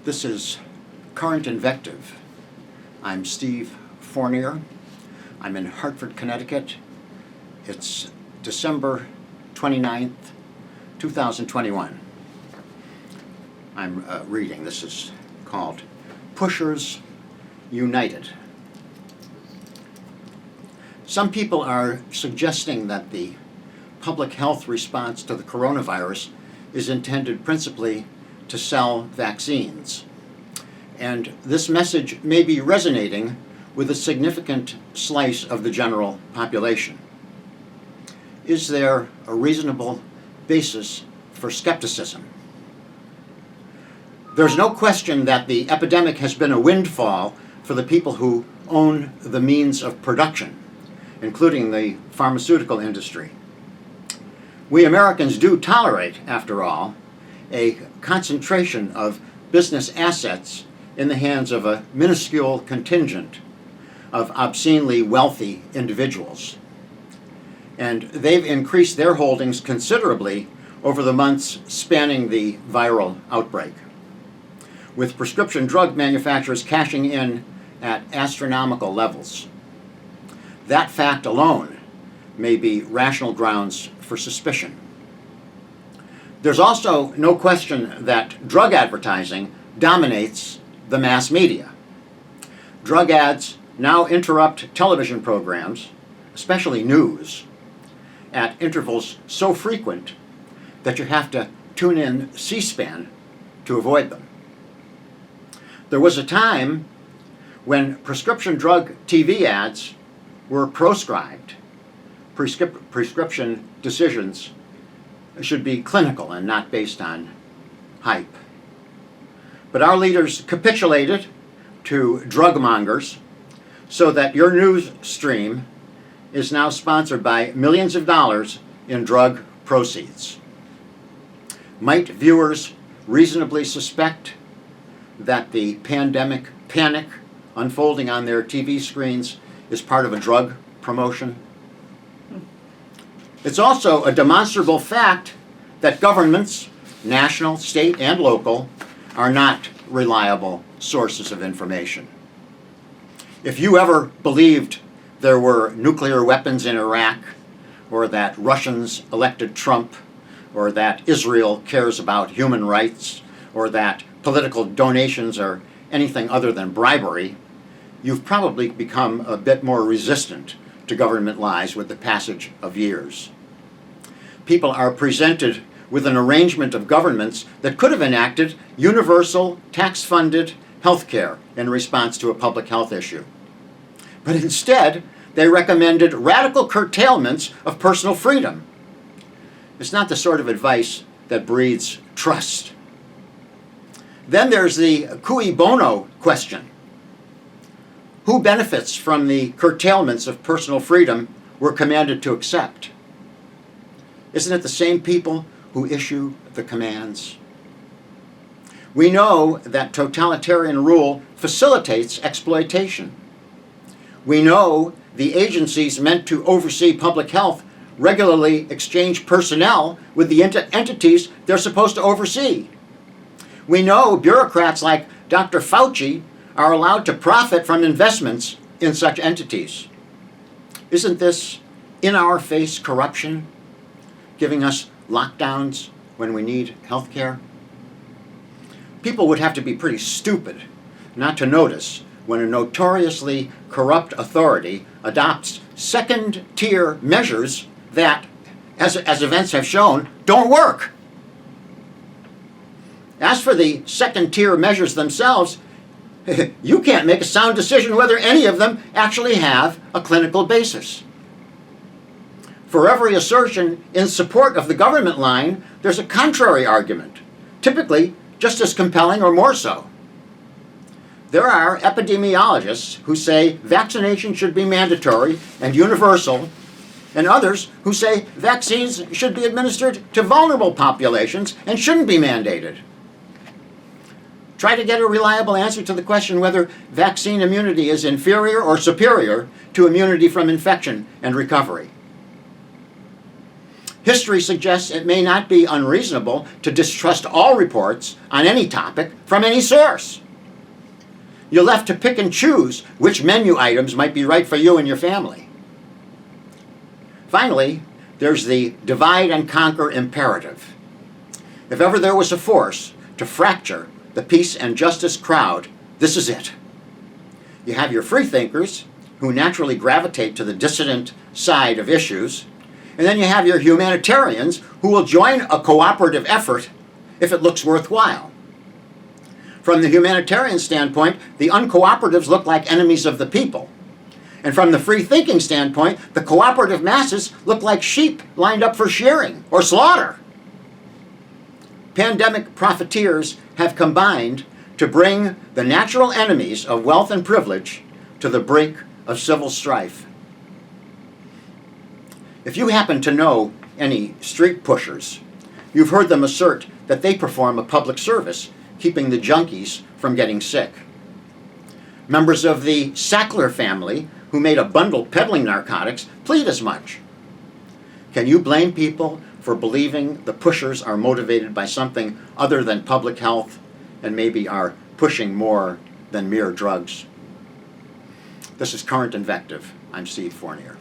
This is Current Invective. I'm Steve Fournier. I'm in Hartford, Connecticut. It's December 29th, 2021. I'm reading. This is called Pushers United. Some people are suggesting that the public health response to the coronavirus is intended principally to sell vaccines. And this message may be resonating with a significant slice of the general population. Is there a reasonable basis for skepticism? There's no question that the epidemic has been a windfall for the people who own the means of production, including the pharmaceutical industry. We Americans do tolerate, after all, a concentration of business assets in the hands of a minuscule contingent of obscenely wealthy individuals. And they've increased their holdings considerably over the months spanning the viral outbreak, with prescription drug manufacturers cashing in at astronomical levels. That fact alone may be rational grounds for suspicion. There's also no question that drug advertising dominates the mass media. Drug ads now interrupt television programs, especially news, at intervals so frequent that you have to tune in C-SPAN to avoid them. There was a time when prescription drug TV ads were proscribed. Prescription decisions should be clinical and not based on hype. But our leaders capitulated to drug mongers so that your news stream is now sponsored by millions of dollars in drug proceeds. Might viewers reasonably suspect that the pandemic panic unfolding on their TV screens is part of a drug promotion? It's also a demonstrable fact that governments, national, state, and local, are not reliable sources of information. If you ever believed there were nuclear weapons in Iraq, or that Russians elected Trump, or that Israel cares about human rights, or that political donations are anything other than bribery, you've probably become a bit more resistant to government lies with the passage of years. People are presented with an arrangement of governments that could have enacted universal, tax-funded health care in response to a public health issue. But instead, they recommended radical curtailments of personal freedom. It's not the sort of advice that breeds trust. Then there's the cui bono question. Who benefits from the curtailments of personal freedom we're commanded to accept? Isn't it the same people who issue the commands? We know that totalitarian rule facilitates exploitation. We know the agencies meant to oversee public health regularly exchange personnel with the entities they're supposed to oversee. We know bureaucrats like Dr. Fauci are allowed to profit from investments in such entities. Isn't this in-our-face corruption giving us lockdowns when we need health care? People would have to be pretty stupid not to notice when a notoriously corrupt authority adopts second-tier measures that, as events have shown, don't work. As for the second-tier measures themselves, you can't make a sound decision whether any of them actually have a clinical basis. For every assertion in support of the government line, there's a contrary argument, typically just as compelling or more so. There are epidemiologists who say vaccination should be mandatory and universal, and others who say vaccines should be administered to vulnerable populations and shouldn't be mandated. Try to get a reliable answer to the question whether vaccine immunity is inferior or superior to immunity from infection and recovery. history suggests it may not be unreasonable to distrust all reports on any topic from any source. You're left to pick and choose which menu items might be right for you and your family. Finally, there's the divide and conquer imperative. If ever there was a force to fracture the peace and justice crowd, this is it. You have your freethinkers, who naturally gravitate to the dissident side of issues, and then you have your humanitarians, who will join a cooperative effort if it looks worthwhile. From the humanitarian standpoint, the uncooperatives look like enemies of the people. And from the free-thinking standpoint, the cooperative masses look like sheep lined up for shearing or slaughter. Pandemic profiteers have combined to bring the natural enemies of wealth and privilege to the brink of civil strife. If you happen to know any street pushers, you've heard them assert that they perform a public service, keeping the junkies from getting sick. Members of the Sackler family, who made a bundle peddling narcotics, plead as much. Can you blame people for believing the pushers are motivated by something other than public health and maybe are pushing more than mere drugs? This is Current Invective. I'm Steve Fournier.